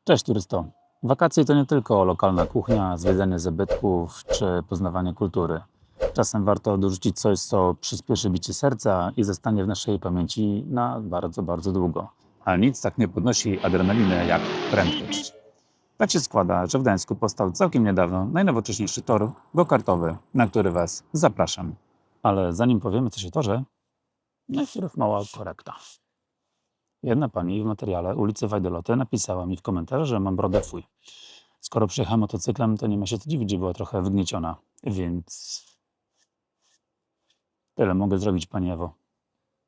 Cześć turysto. Wakacje to nie tylko lokalna kuchnia, zwiedzanie zabytków czy poznawanie kultury. Czasem warto dorzucić coś, co przyspieszy bicie serca i zostanie w naszej pamięci na bardzo, bardzo długo. Ale nic tak nie podnosi adrenaliny jak prędkość. Tak się składa, że w Gdańsku powstał całkiem niedawno najnowocześniejszy tor go-kartowy, na który Was zapraszam. Ale zanim powiemy coś o torze, najpierw mała korekta. Jedna pani w materiale ulicy Wajdeloty napisała mi w komentarzu, że mam brodę fuj. Skoro przyjechałem motocyklem, to nie ma się co dziwić, że była trochę wygnieciona. Więc tyle mogę zrobić, pani Ewo.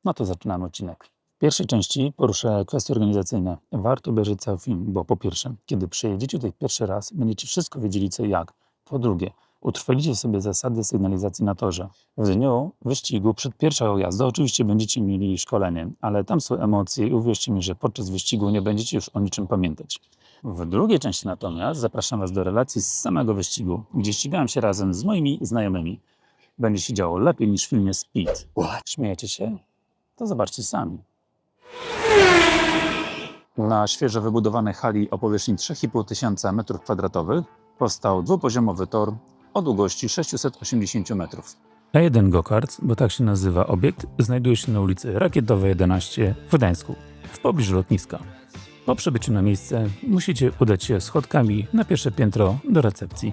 No to zaczynamy odcinek. W pierwszej części poruszę kwestie organizacyjne. Warto obejrzeć cały film, bo po pierwsze, kiedy przyjedziecie tutaj pierwszy raz, będziecie wszystko wiedzieli co i jak. Po drugie, utrwalicie sobie zasady sygnalizacji na torze. W dniu wyścigu przed pierwszą jazdą oczywiście będziecie mieli szkolenie, ale tam są emocje i uwierzcie mi, że podczas wyścigu nie będziecie już o niczym pamiętać. W drugiej części natomiast zapraszam Was do relacji z samego wyścigu, gdzie ścigałem się razem z moimi znajomymi. Będzie się działo lepiej niż w filmie Speed. Śmiejecie się? To zobaczcie sami. Na świeżo wybudowanej hali o powierzchni 3,5 tysiąca m2 powstał dwupoziomowy tor o długości 680 metrów. A1 Go-Kart, bo tak się nazywa obiekt, znajduje się na ulicy Rakietowej 11 w Gdańsku, w pobliżu lotniska. Po przybyciu na miejsce musicie udać się schodkami na pierwsze piętro do recepcji.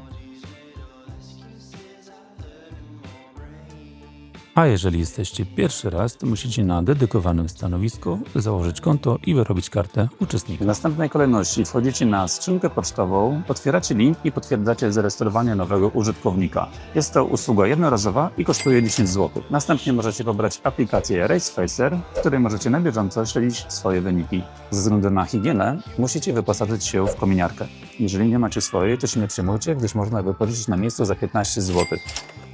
A jeżeli jesteście pierwszy raz, to musicie na dedykowanym stanowisku założyć konto i wyrobić kartę uczestnika. W następnej kolejności wchodzicie na skrzynkę pocztową, otwieracie link i potwierdzacie zarejestrowanie nowego użytkownika. Jest to usługa jednorazowa i kosztuje 10 zł. Następnie możecie pobrać aplikację RaceFacer, w której możecie na bieżąco śledzić swoje wyniki. Ze względu na higienę musicie wyposażyć się w kominiarkę. Jeżeli nie macie swojej, to się nie przejmujcie, gdyż można wypożyczyć na miejscu za 15 zł.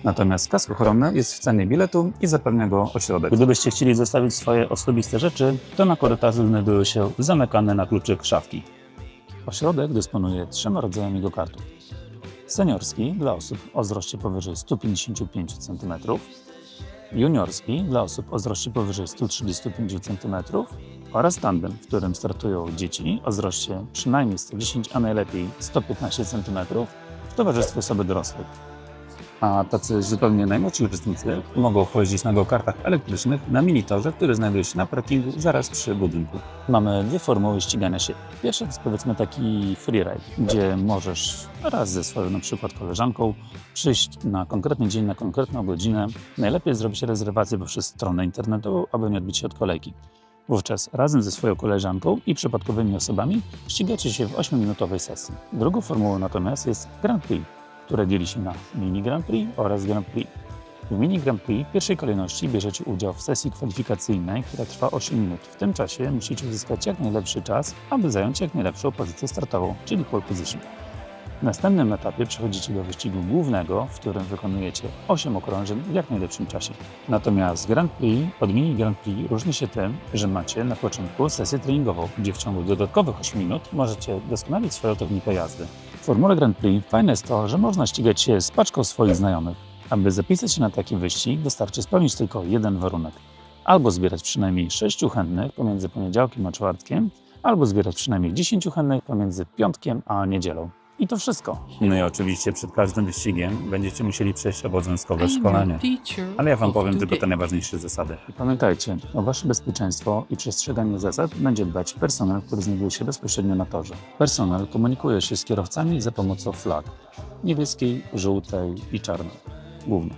Natomiast kask ochronny jest w cenie biletu i zapewnia go ośrodek. Gdybyście chcieli zostawić swoje osobiste rzeczy, to na korytarzu znajdują się zamykane na kluczyk szafki. Ośrodek dysponuje 3 rodzajami go-kartów. Seniorski dla osób o wzroście powyżej 155 cm, juniorski dla osób o wzroście powyżej 135 cm oraz tandem, w którym startują dzieci o wzroście przynajmniej 110, a najlepiej 115 cm w towarzystwie osoby dorosłej. A tacy zupełnie najmłodsi uczestnicy mogą pojeździć na go-kartach elektrycznych na minitorze, który znajduje się na parkingu zaraz przy budynku. Mamy dwie formuły ścigania się. Pierwsza to jest powiedzmy taki freeride, gdzie możesz raz ze swoją na przykład koleżanką przyjść na konkretny dzień, na konkretną godzinę. Najlepiej zrobić rezerwację poprzez stronę internetową, aby nie odbić się od kolejki. Wówczas razem ze swoją koleżanką i przypadkowymi osobami ścigacie się w 8-minutowej sesji. Drugą formułą natomiast jest Grand Prix, które dzieli się na Mini Grand Prix oraz Grand Prix. W Mini Grand Prix w pierwszej kolejności bierzecie udział w sesji kwalifikacyjnej, która trwa 8 minut. W tym czasie musicie uzyskać jak najlepszy czas, aby zająć jak najlepszą pozycję startową, czyli pole position. W następnym etapie przechodzicie do wyścigu głównego, w którym wykonujecie 8 okrążeń w jak najlepszym czasie. Natomiast Grand Prix od Mini Grand Prix różni się tym, że macie na początku sesję treningową, gdzie w ciągu dodatkowych 8 minut możecie doskonalić swoją technikę jazdy. W formule Grand Prix fajne jest to, że można ścigać się z paczką swoich znajomych. Aby zapisać się na taki wyścig, wystarczy spełnić tylko jeden warunek. Albo zbierać przynajmniej 6 chętnych pomiędzy poniedziałkiem a czwartkiem, albo zbierać przynajmniej 10 chętnych pomiędzy piątkiem a niedzielą. I to wszystko. No i oczywiście przed każdym wyścigiem będziecie musieli przejść obowiązkowe szkolenie. Ale ja Wam powiem tylko te najważniejsze zasady. I pamiętajcie, o Wasze bezpieczeństwo i przestrzeganie zasad będzie dbać personel, który znajduje się bezpośrednio na torze. Personel komunikuje się z kierowcami za pomocą flag. Niebieskiej, żółtej i czarnej. Głównie.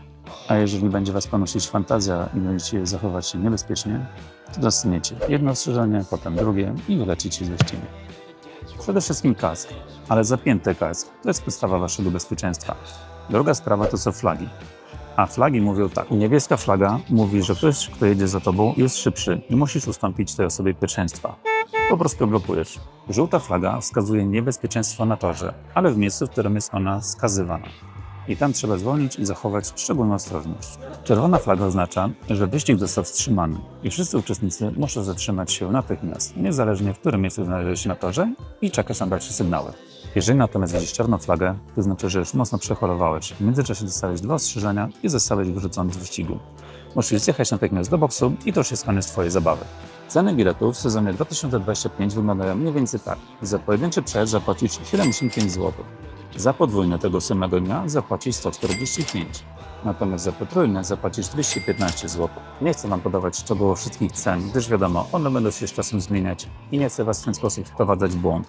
A jeżeli będzie Was panosić fantazja i będziecie zachować się niebezpiecznie, to dostaniecie jedno ostrzeżenie, potem drugie i wylecicie z wyścigu. Przede wszystkim kask, ale zapięty kask to jest podstawa Waszego bezpieczeństwa. Druga sprawa to są flagi. A flagi mówią tak. Niebieska flaga mówi, że ktoś, kto jedzie za Tobą, jest szybszy i musisz ustąpić tej osobie pierwszeństwa. Po prostu blokujesz. Żółta flaga wskazuje niebezpieczeństwo na torze, ale w miejscu, w którym jest ona skazywana. I tam trzeba zwolnić i zachować szczególną ostrożność. Czerwona flaga oznacza, że wyścig został wstrzymany i wszyscy uczestnicy muszą zatrzymać się natychmiast, niezależnie w którym miejscu znajduje się na torze i czekać na dalsze sygnały. Jeżeli natomiast widzisz czarną flagę, to znaczy, że już mocno przechorowałeś. W międzyczasie dostałeś 2 ostrzeżenia i zostałeś wyrzucony z wyścigu. Musisz zjechać natychmiast do boksu i to już jest koniec Twojej zabawy. Ceny biletów w sezonie 2025 wyglądają mniej więcej tak. Za pojedynczy przejazd zapłacisz 75 zł. Za podwójne tego samego dnia zapłacisz 145. Natomiast za potrójne zapłacisz 215 zł. Nie chcę Wam podawać szczegółowo wszystkich cen, gdyż wiadomo, one będą się z czasem zmieniać i nie chcę Was w ten sposób wprowadzać w błąd.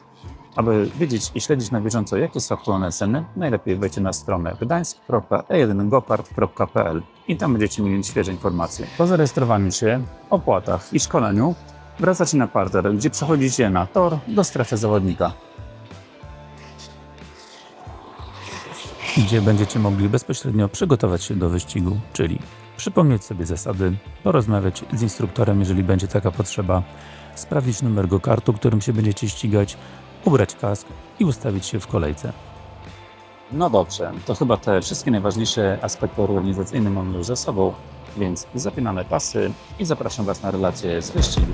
Aby wiedzieć i śledzić na bieżąco, jakie są aktualne ceny, najlepiej wejdźcie na stronę gdańsk.e1gopart.pl i tam będziecie mieli świeże informacje. Po zarejestrowaniu się, opłatach i szkoleniu wracacie na parter, gdzie przechodzicie na tor do strefy zawodnika, gdzie będziecie mogli bezpośrednio przygotować się do wyścigu, czyli przypomnieć sobie zasady, porozmawiać z instruktorem, jeżeli będzie taka potrzeba, sprawdzić numer go-kartu, którym się będziecie ścigać, ubrać kask i ustawić się w kolejce. No dobrze, to chyba te wszystkie najważniejsze aspekty organizacyjne mamy już za sobą, więc zapinamy pasy i zapraszam Was na relację z wyścigu.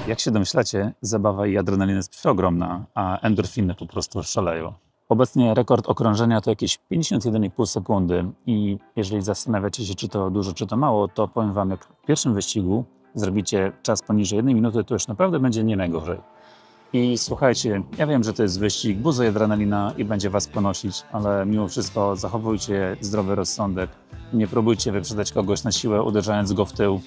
Jak się domyślacie, zabawa i adrenalina jest przeogromna, a endorfiny po prostu szaleją. Obecnie rekord okrążenia to jakieś 51,5 sekundy i jeżeli zastanawiacie się, czy to dużo, czy to mało, to powiem Wam, jak w pierwszym wyścigu zrobicie czas poniżej 1 minuty, to już naprawdę będzie nie najgorzej. I słuchajcie, ja wiem, że to jest wyścig, buzuje adrenalina i będzie Was ponosić, ale mimo wszystko zachowujcie zdrowy rozsądek. Nie próbujcie wyprzedzać kogoś na siłę, uderzając go w tył.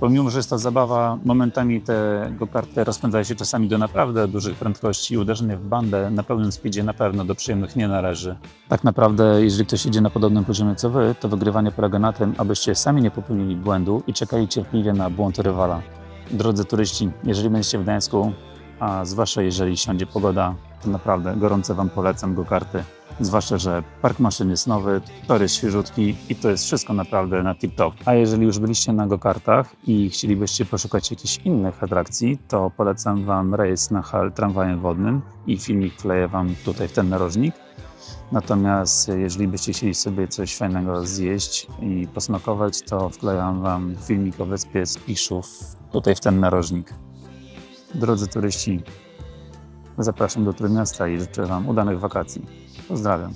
Pomimo, że jest to zabawa, momentami te go-karty rozpędzają się czasami do naprawdę dużych prędkości i uderzenie w bandę na pełnym speedzie na pewno do przyjemnych nie należy. Tak naprawdę, jeżeli ktoś idzie na podobnym poziomie co Wy, to wygrywanie polega na tym, abyście sami nie popełnili błędu i czekali cierpliwie na błąd rywala. Drodzy turyści, jeżeli będziecie w Gdańsku, a zwłaszcza jeżeli siądzie pogoda, to naprawdę gorąco Wam polecam go-karty. Zwłaszcza, że park maszyn jest nowy, tor jest świeżutki i to jest wszystko naprawdę na tip-top. A jeżeli już byliście na go-kartach i chcielibyście poszukać jakichś innych atrakcji, to polecam Wam rejs na hal tramwajem wodnym i filmik wkleję Wam tutaj w ten narożnik. Natomiast jeżeli byście chcieli sobie coś fajnego zjeść i posmakować, to wklejam Wam filmik o wyspie Spiszów tutaj w ten narożnik. Drodzy turyści, zapraszam do Trójmiasta i życzę Wam udanych wakacji. Pozdrawiam.